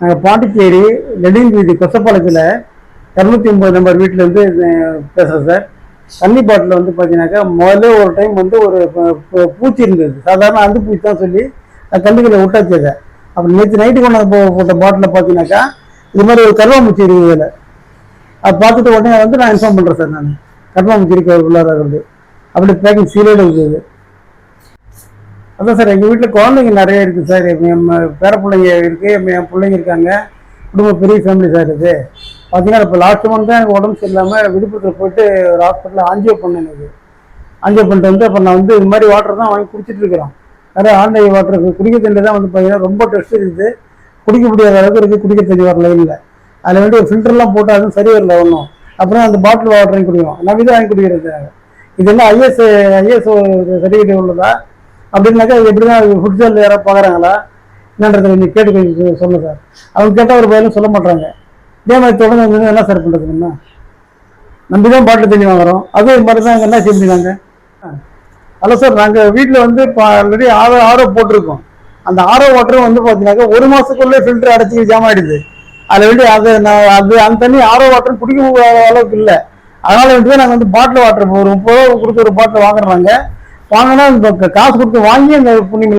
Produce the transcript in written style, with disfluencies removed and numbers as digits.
நாங்கள் பாண்டிச்சேரி நெடுங்கி வீதி கொசப்பாளையத்தில் 209 நம்பர் வீட்டிலேருந்து பேசுகிறேன் சார். தண்ணி பாட்டில் வந்து பார்த்தீங்கன்னாக்கா முதல்ல ஒரு டைம் வந்து ஒரு பூச்சி இருந்தது. சாதாரண அந்த பூச்சி தான் சொல்லி கல்லுகளை விட்டாச்சு அதை. அப்புறம் நேற்று நைட்டு கொண்டாந்து போட்ட பாட்டில் பார்த்தீங்கன்னாக்கா இது மாதிரி ஒரு கருவாமூச்சி இருக்குது இதில். அதை பார்த்துட்டு உடனே வந்து நான் இன்ஃபார்ம் பண்ணுறேன் சார். நான் கருவாமூச்சி இருக்க உள்ளாராகிறது அப்படி பேக்கிங் சீலோடு இருக்குது. அதான் சார், எங்கள் வீட்டில் குழந்தைங்க நிறைய இருக்குது சார். என் பேர பிள்ளைங்க இருக்குது, என் பிள்ளைங்க இருக்காங்க. குடும்பம் பெரிய ஃபேமிலி சார். இது பார்த்தீங்கன்னா இப்போ லாஸ்ட் மந்த் தான் எனக்கு உடம்பு சரியில்லாமல் விழுப்புரத்தில் போயிட்டு ஒரு ஹாஸ்பிட்டலில் ஆஞ்சியோ பண்ணேன். எனக்கு ஆஞ்சியோ பண்ணிட்டு வந்து அப்போ நான் வந்து இது மாதிரி வாட்டர் தான் வாங்கி குடிச்சிட்டு இருக்கிறோம். நிறைய ஆன்லைன் வாட்டர் குடிக்க தண்ணி தான் வந்து பார்த்தீங்கன்னா ரொம்ப டெஸ்ட் இருக்குது. குடிக்க முடியாத அளவுக்கு இருக்குது. குடிக்க தண்ணி வர லைனில் அதில் வந்து ஒரு ஃபில்டர்லாம் போட்டு அதுவும் சரி வரல ஒன்றும். அப்புறம் அந்த பாட்டில் வாட்டர் வாங்கி குடிக்கும். நான் இதை வாங்கி குடிக்கிறது. இது என்ன ஐஎஸ்ஓ சர்டிஃபிகேட் உள்ளதா அப்படின்னாக்கா அது எப்படி தான் ஃபுட் சேல் யாராவது பார்க்குறாங்களா என்னன்றது நீங்கள் கேட்டு கொஞ்சம் சொல்லுங்கள் சார். அவங்க கேட்டால் ஒரு பதிலும் சொல்ல மாட்டாங்க. இதே மாதிரி தொடர்ந்து என்ன சார் பண்ணுறதுன்னா நம்பி தான் பாட்டில் தண்ணி வாங்குறோம். அதே மாதிரி தான் என்ன செஞ்சுருக்காங்க. ஹலோ சார், நாங்கள் வீட்டில் வந்து இப்போ ஆல்ரெடி ஆரோ போட்டிருக்கோம். அந்த ஆரோ வாட்டரும் வந்து பார்த்தீங்கன்னாக்கா ஒரு மாதத்துக்குள்ளே ஃபில்டர் அடைச்சி ஜாம் ஆகிடுது. அதில் வேண்டி அது அந்த தண்ணி ஆரோ வாட்டர் குடிக்க அளவுக்கு இல்லை. அதனால வேண்டி தான் நாங்கள் வந்து பாட்டில் வாட்டர் ஒரு 30 ரூபா கொடுத்து ஒரு பாட்டில் வாங்குறாங்க. வாங்கினா காசு கொடுத்து வாங்கி அந்த புண்ணியம்